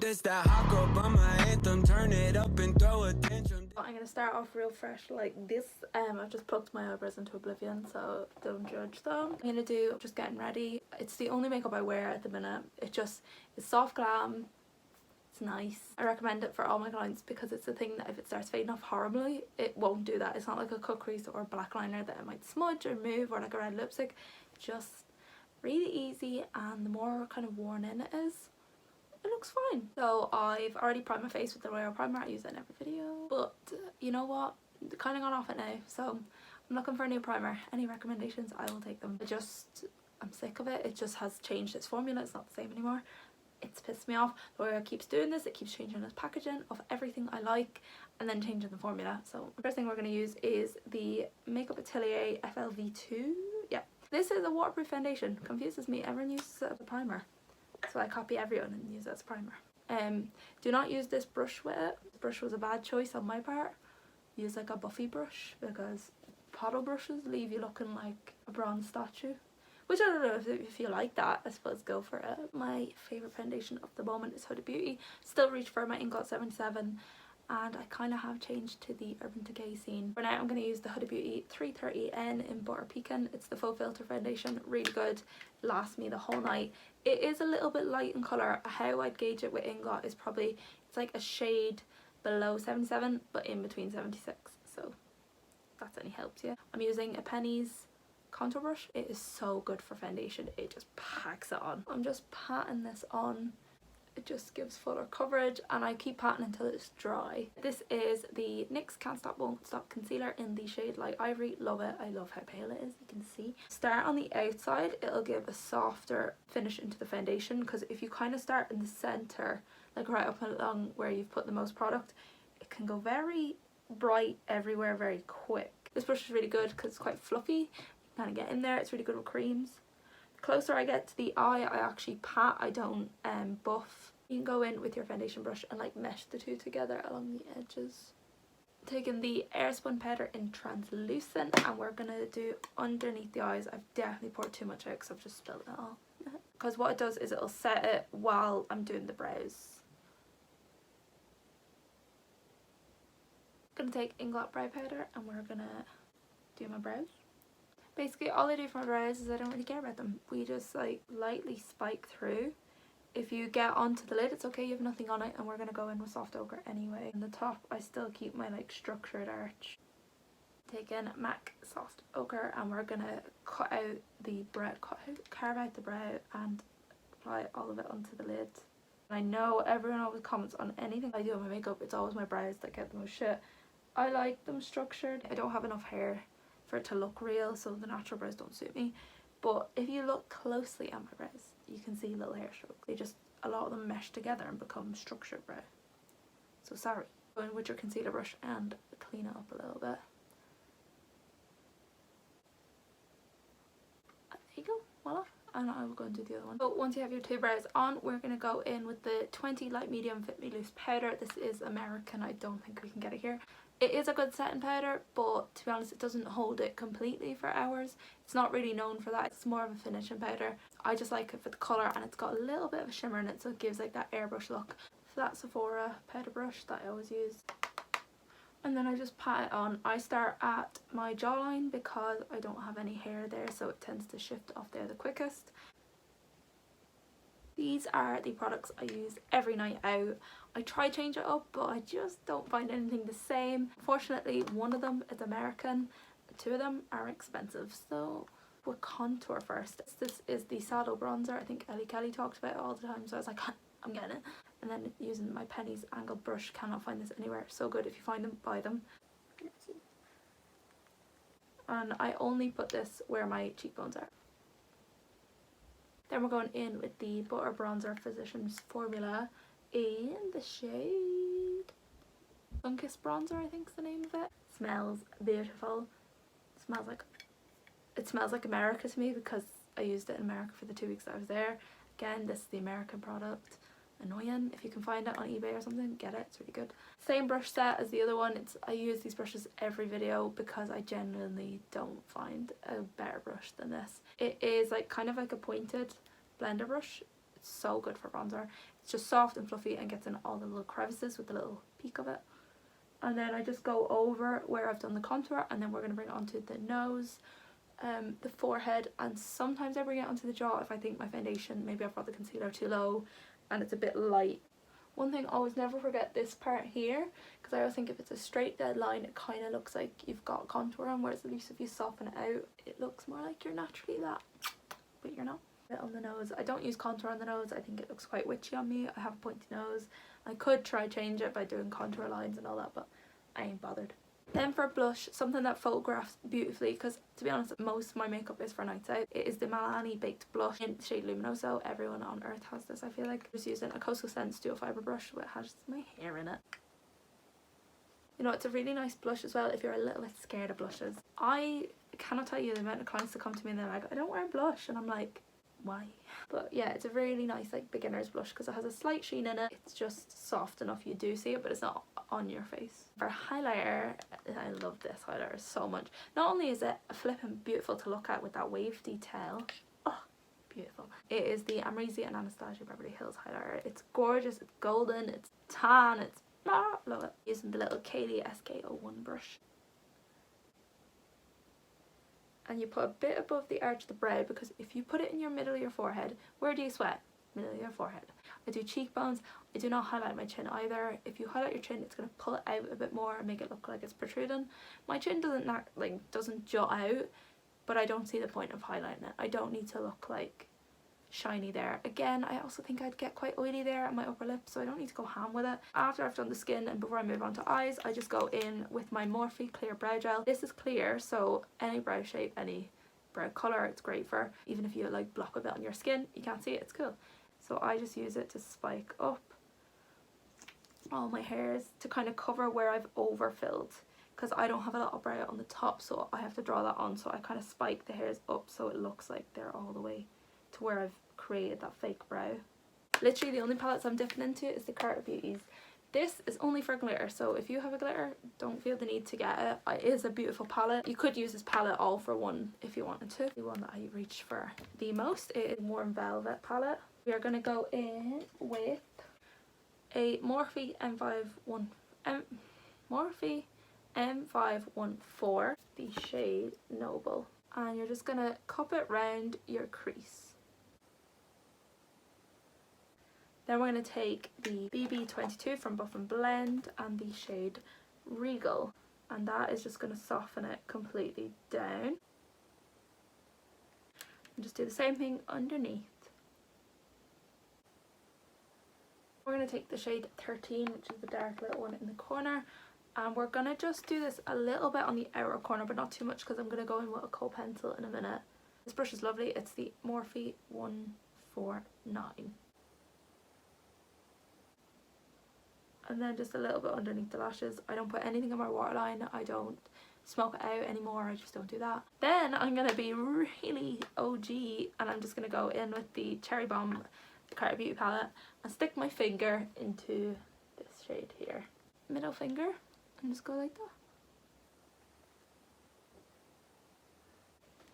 This that hot girl by my anthem, turn it up and throw attention. I'm gonna start off real fresh like this. I've just plucked my eyebrows into oblivion, so don't judge them. I'm gonna do just getting ready. It's the only makeup I wear at the minute. It's soft glam. It's nice. I recommend it for all my clients because it's a thing that if it starts fading off horribly, it won't do that. It's not like a cut crease or black liner that it might smudge or move, or like a red lipstick. Just really easy, and the more kind of worn in it is, it looks fine. So I've already primed my face with the Royal Primer. I use that in every video, but you know what, kind of gone off it now, so I'm looking for a new primer. Any recommendations, I will take them. I'm sick of it. It just has changed its formula. It's not the same anymore. It's pissed me off. L'Oreal keeps doing this. It keeps changing its packaging of everything I like and then changing the formula. So the first thing we're going to use is the Makeup Atelier FLV2. Yeah, this is a waterproof foundation. Confuses me. Everyone uses it as a primer, so I copy everyone and use it as a primer. Do not use this brush with it. This brush was a bad choice on my part. Use like a Buffy brush, because paddle brushes leave you looking like a bronze statue. Which I don't know, if you like that, I suppose go for it. My favourite foundation of the moment is Huda Beauty. Still reach for my Inkot 77, and I kind of have changed to the Urban Decay scene. For now I'm going to use the Huda Beauty 330N in Butter Pecan. It's the full filter foundation, really good, lasts me the whole night. It is a little bit light in colour. How I'd gauge it with Inkot is probably, it's like a shade below 77 but in between 76, so that's any help to you. I'm using a Penny's contour brush. It is so good for foundation. It just packs it on. I'm just patting this on. It just gives fuller coverage, and I keep patting until it's dry. This is the NYX Can't Stop Won't Stop concealer in the shade Light Ivory. Love it. I love how pale it is, you can see. Start on the outside. It'll give a softer finish into the foundation, because if you kind of start in the center, like right up along where you've put the most product, it can go very bright everywhere very quick. This brush is really good because it's quite fluffy. Kind of get in there. It's really good with creams. The closer I get to the eye, I actually pat. I don't buff. You can go in with your foundation brush and like mesh the two together along the edges. Taking the AirSpun powder in translucent, and we're gonna do underneath the eyes. I've definitely poured too much out because I've just spilled it all. Because what it does is it'll set it while I'm doing the brows. Gonna take Inglot brow powder and we're gonna do my brows. Basically all I do for my brows is I don't really care about them. We just like lightly spike through. If you get onto the lid, it's okay, you have nothing on it, and we're going to go in with soft ochre anyway. On the top I still keep my like structured arch. Taking MAC soft ochre, and we're going to cut out the brow, carve out the brow and apply all of it onto the lid. And I know everyone always comments on anything I do on my makeup, it's always my brows that get the most shit. I like them structured. I don't have enough hair for it to look real, so the natural brows don't suit me. But if you look closely at my brows, you can see little hair strokes. They just, a lot of them mesh together and become structured brow. So sorry. Go in with your concealer brush and clean it up a little bit. And there you go, voila. And I will go and do the other one. So once you have your two brows on, we're going to go in with the 20 Light Medium Fit Me Loose powder. This is American, I don't think we can get it here. It is a good setting powder, but to be honest, it doesn't hold it completely for hours. It's not really known for that. It's more of a finishing powder. I just like it for the colour, and it's got a little bit of a shimmer in it, so it gives like that airbrush look. So that Sephora powder brush that I always use. And then I just pat it on. I start at my jawline because I don't have any hair there, so it tends to shift off there the quickest. These are the products I use every night out. I try to change it up, but I just don't find anything the same. Fortunately, one of them is American, two of them are expensive. So we'll contour first. This is the Saddle Bronzer. I think Ellie Kelly talked about it all the time, so I was like, I'm getting it. And then using my Penny's angled brush, cannot find this anywhere. So good. If you find them, buy them. And I only put this where my cheekbones are. Then we're going in with the Butter Bronzer Physicians Formula in the shade Sunkissed Bronzer, I think is the name of it. Smells beautiful. It smells like America to me because I used it in America for the 2 weeks that I was there. Again, this is the American product. Annoying. If you can find it on eBay or something, get it. It's really good. Same brush set as the other one. I use these brushes every video because I genuinely don't find a better brush than this. It is like kind of like a pointed blender brush. It's so good for bronzer. It's just soft and fluffy and gets in all the little crevices with the little peak of it. And then I just go over where I've done the contour, and then we're going to bring it onto the nose, the forehead, and sometimes I bring it onto the jaw if I think my foundation, maybe I've got the concealer too low and it's a bit light. One thing, always never forget this part here, because I always think if it's a straight dead line it kind of looks like you've got contour on, whereas at least if you soften it out it looks more like you're naturally that, but you're not. On the nose, I don't use contour on the nose, I think it looks quite witchy on me. I have a pointy nose. I could try change it by doing contour lines and all that, but I ain't bothered. Then for blush, something that photographs beautifully, because to be honest most of my makeup is for nights out, it is the Milani Baked Blush in the shade Luminoso. Everyone on earth has this, I feel like. I'm just using a Coastal Scents dual fibre brush which has my hair in it. You know, it's a really nice blush as well if you're a little bit scared of blushes. I cannot tell you the amount of clients that come to me and they're like, I don't wear blush, and I'm like, why? But yeah, it's a really nice like beginner's blush because it has a slight sheen in it. It's just soft enough you do see it, but it's not on your face. For highlighter, I love this highlighter so much. Not only is it flipping beautiful to look at with that wave detail, oh beautiful, it is the Amrezy and Anastasia Beverly Hills highlighter. It's gorgeous, it's golden, it's tan, it's love it. Using the little Kaylee SK01 brush. And you put a bit above the arch of the brow, because if you put it in your middle of your forehead, where do you sweat? Middle of your forehead. I do cheekbones. I do not highlight my chin either. If you highlight your chin, it's going to pull it out a bit more and make it look like it's protruding. My chin doesn't jut out, but I don't see the point of highlighting it. I don't need to look like shiny there. Again, I also think I'd get quite oily there at my upper lip, so I don't need to go ham with it. After I've done the skin and before I move on to eyes, I just go in with my Morphe Clear Brow Gel. This is clear, so any brow shape, any brow colour, it's great for. Even if you like block a bit on your skin, you can't see it, it's cool. So I just use it to spike up all my hairs to kind of cover where I've overfilled, because I don't have a lot of brow on the top, so I have to draw that on, so I kind of spike the hairs up so it looks like they're all the way to where I've created that fake brow. Literally the only palettes I'm dipping into is the Carter Beauties. This is only for glitter, so if you have a glitter, don't feel the need to get it. It is a beautiful palette. You could use this palette all for one if you wanted to. The one that I reach for the most is Warm Velvet palette. We are going to go in with a Morphe M514, the shade Noble, and you're just going to cup it round your crease. Then we're going to take the BB22 from Buff and Blend and the shade Regal, and that is just going to soften it completely down. And just do the same thing underneath. We're going to take the shade 13, which is the dark little one in the corner, and we're going to just do this a little bit on the outer corner, but not too much, because I'm going to go in with a kohl pencil in a minute. This brush is lovely. It's the Morphe 149. And then just a little bit underneath the lashes. I don't put anything on my waterline. I don't smoke it out anymore. I just don't do that. Then I'm going to be really OG, and I'm just going to go in with the Cherry Bomb Carter Beauty palette and stick my finger into this shade here. Middle finger, and just go like that.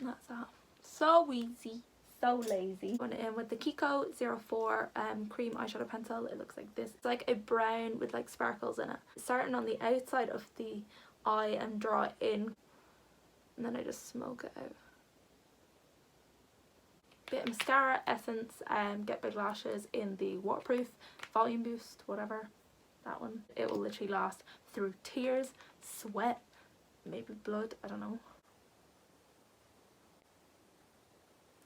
And that's that. So easy. So lazy. Going in with the Kiko 04 cream eyeshadow pencil. It looks like this. It's like a brown with like sparkles in it. Starting on the outside of the eye and draw it in, and then I just smoke it out. Bit of mascara, Essence, Get Big Lashes in the waterproof volume boost, whatever, that one. It will literally last through tears, sweat, maybe blood, I don't know.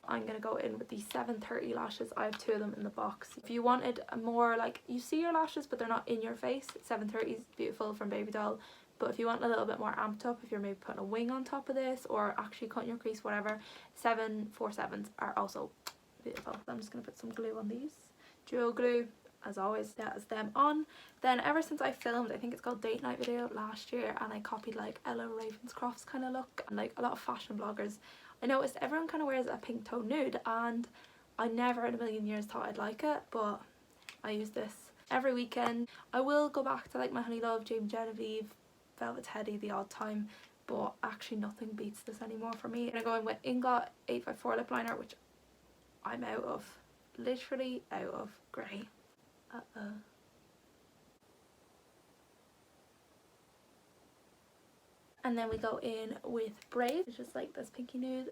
I'm going to go in with the 730 lashes. I have two of them in the box. If you wanted a more like, you see your lashes but they're not in your face, 730 is beautiful from Baby Doll. But if you want a little bit more amped up, if you're maybe putting a wing on top of this or actually cutting your crease, whatever, 747s are also beautiful. I'm just going to put some glue on these. Duo glue, as always, that is them on. Then ever since I filmed, I think it's called Date Night Video last year, and I copied like Ella Ravenscroft's kind of look, and like a lot of fashion bloggers, I noticed everyone kind of wears a pink tone nude, and I never in a million years thought I'd like it, but I use this every weekend. I will go back to like my Honey Love, James Genevieve, Velvet Teddy the odd time, but actually nothing beats this anymore for me. I'm going to go in with Inglot 854 lip liner, which I'm out of, literally out of grey. And then we go in with Brave, which is like this pinky nude.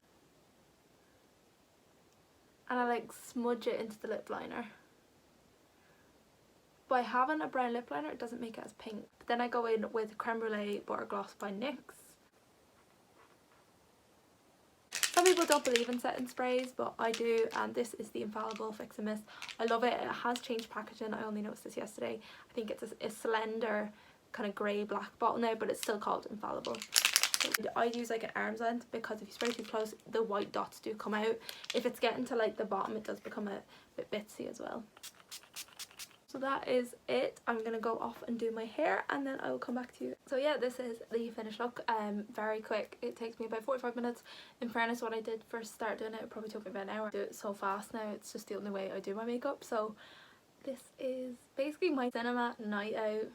And I like smudge it into the lip liner. By having a brown lip liner, it doesn't make it as pink. Then I go in with Creme Brulee Butter Gloss by NYX. Some people don't believe in setting sprays, but I do, and this is the Infallible Fix and Mist. I love it. It has changed packaging. I only noticed this yesterday. I think it's a slender kind of grey black bottle now, but it's still called Infallible. So I use like an arm's length, because if you spray too close, the white dots do come out. If it's getting to like the bottom, it does become a bit bitsy as well. So that is it. I'm gonna go off and do my hair, and then I will come back to you. So yeah, this is the finished look. Very quick. It takes me about 45 minutes. In fairness, what I did first start doing it probably took me about an hour. I do it so fast now. It's just the only way I do my makeup. So this is basically my cinema night out,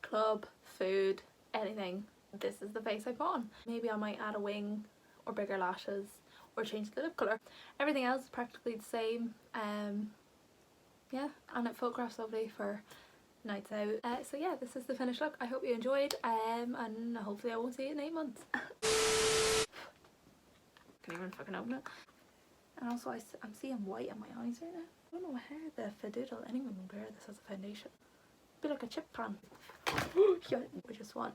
club, food, anything. This is the face I put on. Maybe I might add a wing or bigger lashes or change the lip colour. Everything else is practically the same. Yeah, and it photographs lovely for nights out. So yeah, this is the finished look. I hope you enjoyed, and hopefully I won't see you in 8 months. Can even fucking open it. And also I'm seeing white in my eyes right now. I don't know how the fiddle anyone would wear this as a foundation. It'd be like a chip pan. We just want